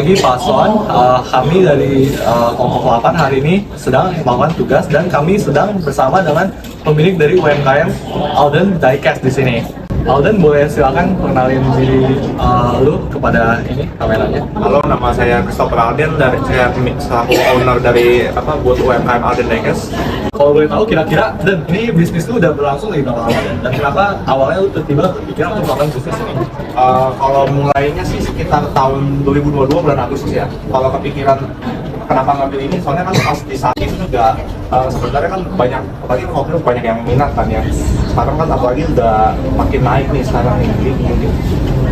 pagi Pak Son. Kami dari kelompok 8 hari ini sedang melakukan tugas dan kami sedang bersama dengan pemilik dari UMKM Alden Diecast di sini. Alden, boleh silakan kenalin diri lu kepada ini kameranya. Halo, nama saya Christopher Alden, dari saya selaku owner dari buat UMKM Alden Diecast. Kalau boleh tahu kira-kira, Dan, ini bisnis lu udah berlangsung dari berapa lama dan kenapa awalnya lu tiba-tiba kepikiran untuk melakukan bisnis ini? Kalau mulainya sih sekitar tahun 2022 bulan Agustus ya. Kalau kepikiran kenapa ngambil ini, soalnya kan pas di saat itu juga sebenarnya kan banyak, apalagi waktu itu banyak yang minat kan ya. Sekarang kan apalagi udah makin naik nih sekarang nih. Jadi mungkin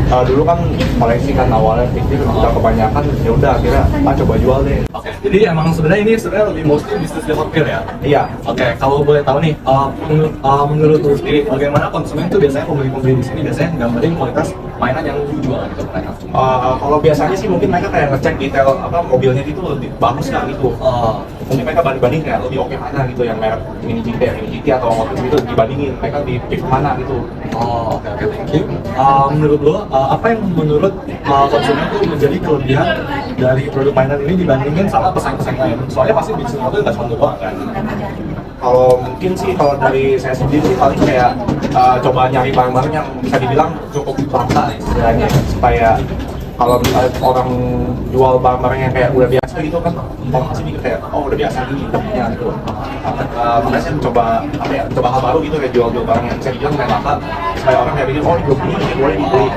dulu kan koleksi kan awalnya pikir udah kebanyakan, ya udah akhirnya coba jual deh. Oke, jadi emang sebenarnya ini lebih mostly bisnis developer ya? Iya. Oke, kalau boleh tahu nih, menurut lu sendiri, bagaimana konsumen tuh biasanya pembeli di sini biasanya gambarin kualitas mainan yang dijual gitu mereka? Kalau biasanya sih mungkin mereka kayak ngecek detail mobilnya gitu lebih bagus nggak gitu. Mungkin mereka banding kayak lebih oke mana gitu, yang merek Mini GT atau motor gitu dibandingin, mereka di pick mana gitu. Oke, thank you. Menurut lo, apa yang menurut konsumen itu menjadi kelebihan dari produk mainan ini dibandingin sama pesaing-pesaing lain? Soalnya pasti bisnis model nggak cuma doang kan? Kalau mungkin sih kalau dari saya sendiri sih paling kayak coba nyari barang-barang yang bisa dibilang cukup langka istilahnya, supaya kalau misalnya orang jual barang-barang yang kayak udah biasa gitu kan, orang masih mikir kayak udah biasa gini dapetnya gitu. Makanya saya coba hal baru gitu, kayak jual barang yang bisa dibilang kayak langka, supaya orang kayak mikir ini belum ini boleh dibeli.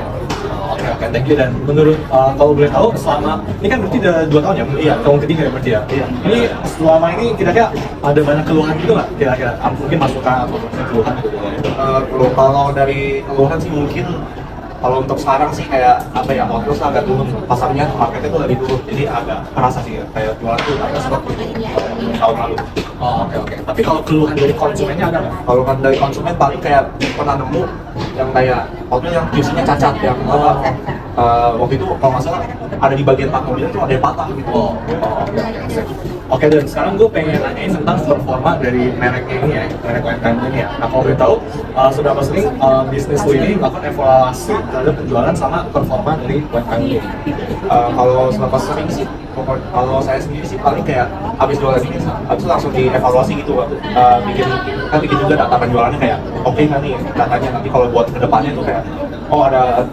Oke, thank you. Dan menurut kalau boleh tahu, selama ini kan berarti udah 2 tahun ya? Iya. Tahun ketiga ya berarti ya? Iya. Ini selama ini kira-kira ada banyak keluhan gitu nggak? Kira-kira mungkin masukan atau keluhan gitu? Kalau dari keluhan sih mungkin kalau untuk sekarang sih kayak outlook agak turun, pasarnya marketnya tuh lagi turun, jadi agak kerasa sih kayak jualan tuh agak seperti tahun lalu. Oke. Tapi kalau keluhan dari konsumennya ada nggak? Kalau kan dari konsumen paling kayak pernah nemu yang kayak outlook yang biasanya cacat, yang waktu itu kalau nggak salah ada di bagian pak mobilnya tuh ada yang patah gitu. Oke, dan sekarang gue pengen nanyain tentang performa dari mereknya ini ya, merek UMKM ini ya. Nah, kalau boleh tahu, seberapa sering bisnis lo ini melakukan evaluasi terhadap penjualan sama performa dari UMKM ini? Kalau seberapa sering sih, kalau saya sendiri sih paling kayak habis jualan ini, habis itu langsung dievaluasi gitu, bikin juga data penjualannya kayak oke nggak nih datanya, nanti kalau buat kedepannya tuh kayak ada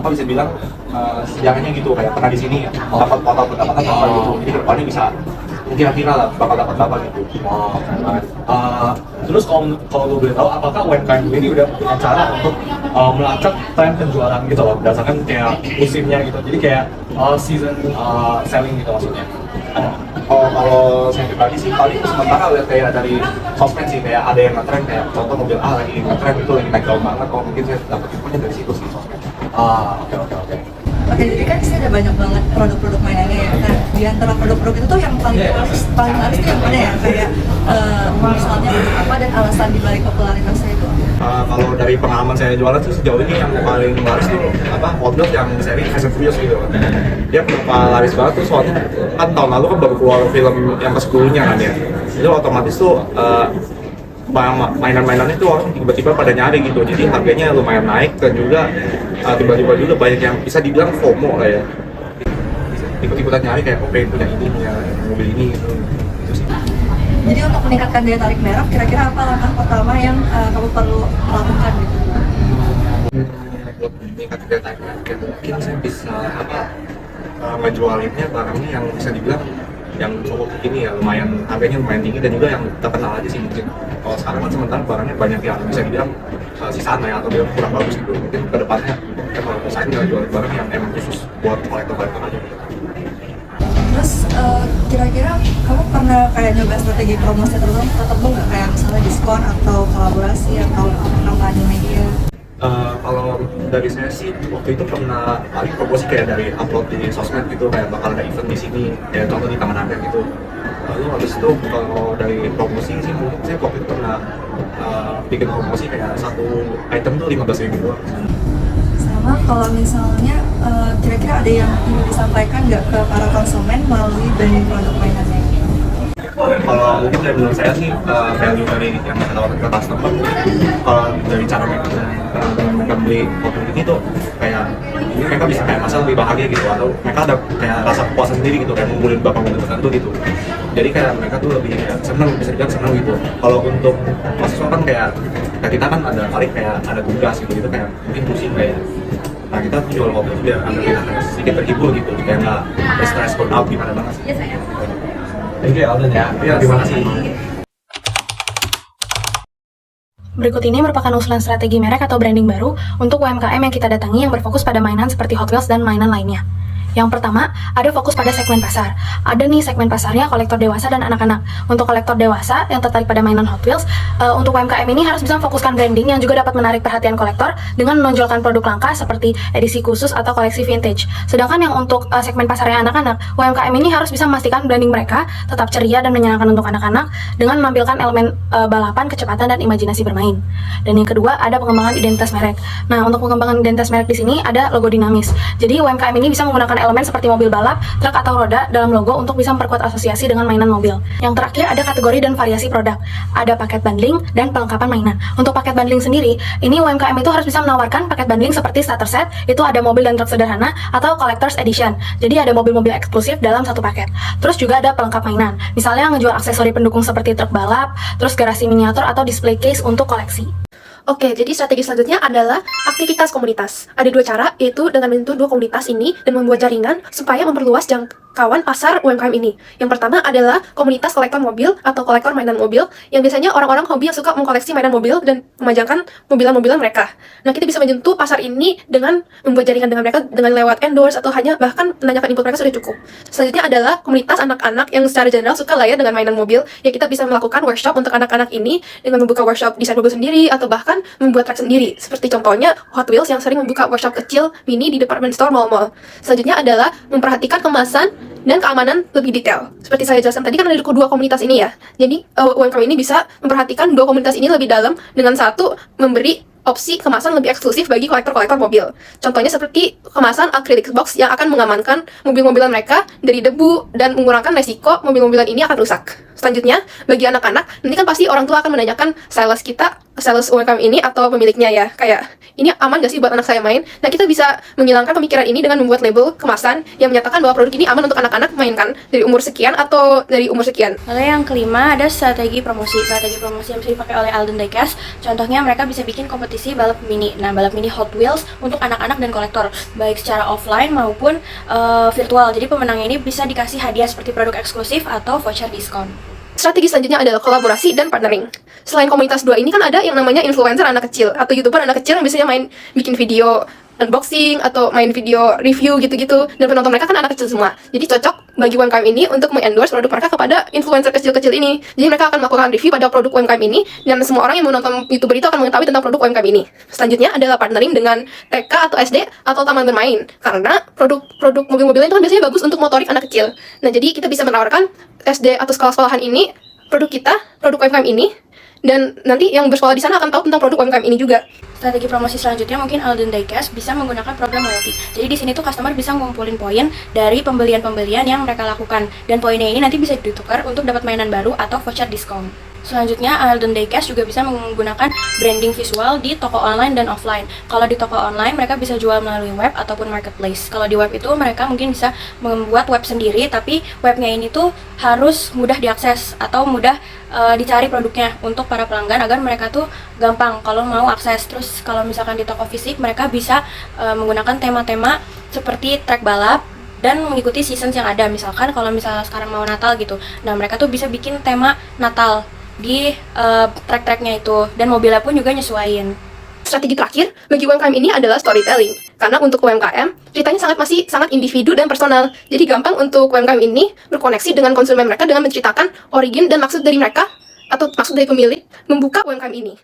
bisa bilang sejarahnya gitu, kayak pernah di sini dapat total pendapatan berapa gitu, jadi kedepannya bisa kira-kira lah bakal dapat berapa gitu. Terus kalau lo boleh tahu, apakah UMKM ini udah punya cara untuk melacak tren penjualan gitu loh, berdasarkan kayak musimnya gitu, jadi kayak season selling gitu maksudnya? Kalau saya pribadi sih paling sementara lihat kayak dari sosmed sih, kayak ada yang nge-trend, kayak contoh mobil A lagi nge-trend itu lagi naik daun banget, mungkin saya dapat infonya dari situ sih, sosmed. Oke. Oke, jadi kan sih ada banyak banget produk-produk mainannya ya. Nah, di antara produk-produk itu tuh yang paling laris itu yang mana ya? Kayak misalnya apa dan alasan dibalik popularitasnya itu? Kalau dari pengalaman saya jualan tuh sejauh ini yang paling laris tuh hotdog yang seri Fast and Furious gitu. Dia kenapa laris banget tuh, soalnya kan tahun lalu kan baru keluar film yang ke-10-nya kan ya. Jadi otomatis tuh mainan-mainannya tuh orang tiba-tiba pada nyari gitu, jadi harganya lumayan naik, dan juga tiba-tiba juga banyak yang bisa dibilang FOMO lah ya, tiba-tiba nyari kayak pengen punya ini, punya mobil ini gitu sih. Jadi untuk meningkatkan daya tarik merek, kira-kira apa langkah pertama yang kamu perlu lakukan gitu? Buat meningkatkan daya tarik merek, mungkin saya bisa ngejualinnya barangnya yang bisa dibilang yang cukup ini ya, harganya lumayan tinggi dan juga yang terkenal aja sih mungkin. Kalau sekarang kan sementara barangnya banyak yang bisa dibilang sisaan ya, atau dia kurang bagus gitu. Mungkin kedepannya kalau saya nggak jual barang yang emang khusus buat kolektor-kolektor aja gitu. Terus kira-kira kamu pernah kayak nyoba strategi promosi tertentu nggak, kayak misalnya diskon atau kolaborasi atau kampanye media? Kalau dari saya sih waktu itu pernah paling promosi kayak dari upload di sosmed gitu, kayak bakal ada event di sini, kayak contoh di Taman Anggrek gitu. Lalu habis itu kalau dari promosi sih mungkin saya waktu itu pernah bikin promosi kayak satu item tuh 15.000 doang. Sama kalau misalnya kira-kira ada yang ingin disampaikan nggak ke para konsumen melalui branding produk mainannya? Kalau mungkin dari menurut saya sih value dari yang kita tawarkan ke customer, kalau dari cara mereka beli produk ini tuh kayak ini mereka bisa kayak masa lebih bahagia gitu, atau mereka ada kayak rasa kepuasan sendiri gitu, kayak ngumpulin bapak mobil tertentu gitu. Jadi kayak mereka tuh lebih kayak seneng, bisa dibilang seneng gitu. Kalau untuk mahasiswa kan kayak kita kan ada kali kayak ada tugas gitu kayak mungkin pusing kayak. Nah kita jual kopi itu biar agar kita kayak sedikit terhibur gitu, kayak nggak stress burnout gimana banget sih. Thank you Alden ya. Iya, terima kasih. Berikut ini merupakan usulan strategi merek atau branding baru untuk UMKM yang kita datangi yang berfokus pada mainan seperti Hot Wheels dan mainan lainnya. Yang pertama, ada fokus pada segmen pasar. Ada nih segmen pasarnya kolektor dewasa dan anak-anak. Untuk kolektor dewasa yang tertarik pada mainan Hot Wheels, untuk UMKM ini harus bisa memfokuskan branding yang juga dapat menarik perhatian kolektor dengan menonjolkan produk langka seperti edisi khusus atau koleksi vintage. Sedangkan yang untuk segmen pasarnya anak-anak, UMKM ini harus bisa memastikan branding mereka tetap ceria dan menyenangkan untuk anak-anak dengan menampilkan elemen balapan, kecepatan, dan imajinasi bermain. Dan yang kedua, ada pengembangan identitas merek. Nah, untuk pengembangan identitas merek di sini ada logo dinamis. Jadi UMKM ini bisa menggunakan elemen seperti mobil balap, truk atau roda dalam logo untuk bisa memperkuat asosiasi dengan mainan mobil. Yang terakhir ada kategori dan variasi produk. Ada paket bundling dan pelengkapan mainan. Untuk paket bundling sendiri, ini UMKM itu harus bisa menawarkan paket bundling seperti starter set, itu ada mobil dan truk sederhana, atau collector's edition. Jadi ada mobil-mobil eksklusif dalam satu paket. Terus juga ada pelengkap mainan. Misalnya ngejual aksesori pendukung seperti truk balap, terus garasi miniatur atau display case untuk koleksi. Oke, jadi strategi selanjutnya adalah aktivitas komunitas. Ada dua cara, yaitu dengan membentuk dua komunitas ini dan membuat jaringan supaya memperluas jangkauan pasar UMKM ini. Yang pertama adalah komunitas kolektor mobil atau kolektor mainan mobil, yang biasanya orang-orang hobi yang suka mengkoleksi mainan mobil dan memajangkan mobilan-mobilan mereka. Nah, kita bisa menyentuh pasar ini dengan membuat jaringan dengan mereka dengan lewat endorse atau hanya bahkan menanyakan input mereka sudah cukup. Selanjutnya adalah komunitas anak-anak yang secara general suka lah ya dengan mainan mobil, ya kita bisa melakukan workshop untuk anak-anak ini dengan membuka workshop desain mobil sendiri atau bahkan membuat track sendiri. Seperti contohnya Hot Wheels yang sering membuka workshop kecil mini di department store mall-mall. Selanjutnya adalah memperhatikan kemasan dan keamanan lebih detail. Seperti saya jelaskan tadi kan ada kedua komunitas ini ya. Jadi UMKM ini bisa memperhatikan dua komunitas ini lebih dalam dengan satu memberi opsi kemasan lebih eksklusif bagi kolektor-kolektor mobil. Contohnya seperti kemasan acrylic box yang akan mengamankan mobil-mobilan mereka dari debu dan mengurangi resiko mobil-mobilan ini akan rusak. Selanjutnya, bagi anak-anak, nanti kan pasti orang tua akan menanyakan sales kita, sales UMKM ini atau pemiliknya ya, kayak, ini aman gak sih buat anak saya main? Nah, kita bisa menghilangkan pemikiran ini dengan membuat label kemasan yang menyatakan bahwa produk ini aman untuk anak-anak mainkan dari umur sekian atau dari umur sekian. Lalu yang kelima ada strategi promosi. Strategi promosi yang bisa dipakai oleh Alden Diecast. Contohnya mereka bisa bikin kompetisi balap mini. Nah, balap mini Hot Wheels untuk anak-anak dan kolektor, baik secara offline maupun virtual. Jadi pemenangnya ini bisa dikasih hadiah seperti produk eksklusif atau voucher diskon. Strategi selanjutnya adalah kolaborasi dan partnering. Selain komunitas dua ini kan ada yang namanya influencer anak kecil atau YouTuber anak kecil yang biasanya bikin video unboxing atau main video review gitu-gitu, dan penonton mereka kan anak kecil semua. Jadi cocok bagi UMKM ini untuk mengendorse produk mereka kepada influencer kecil-kecil ini. Jadi mereka akan melakukan review pada produk UMKM ini dan semua orang yang menonton YouTuber itu akan mengetahui tentang produk UMKM ini. Selanjutnya adalah partnering dengan TK atau SD atau taman bermain, karena produk mobil-mobilan itu kan biasanya bagus untuk motorik anak kecil. Nah, jadi kita bisa menawarkan SD atau sekolah-sekolahan ini produk kita, produk UMKM ini, dan nanti yang bersekolah di sana akan tahu tentang produk UMKM ini juga. Strategi promosi selanjutnya mungkin Alden Diecast bisa menggunakan program loyalty. Jadi di sini tuh customer bisa ngumpulin poin dari pembelian-pembelian yang mereka lakukan, dan poinnya ini nanti bisa ditukar untuk dapat mainan baru atau voucher diskon. Selanjutnya, Alden Diecast juga bisa menggunakan branding visual di toko online dan offline. Kalau di toko online, mereka bisa jual melalui web ataupun marketplace. Kalau di web itu, mereka mungkin bisa membuat web sendiri, tapi webnya ini tuh harus mudah diakses atau mudah dicari produknya untuk para pelanggan agar mereka tuh gampang kalau mau akses. Terus kalau misalkan di toko fisik, mereka bisa menggunakan tema-tema seperti track balap dan mengikuti seasons yang ada. Misalkan kalau misalnya sekarang mau Natal gitu, nah mereka tuh bisa bikin tema Natal di track-tracknya itu, dan mobilnya pun juga nyesuaiin. Strategi terakhir bagi UMKM ini adalah storytelling. Karena untuk UMKM, ceritanya masih sangat individu dan personal. Jadi gampang untuk UMKM ini berkoneksi dengan konsumen mereka dengan menceritakan origin dan maksud dari mereka atau maksud dari pemilik membuka UMKM ini.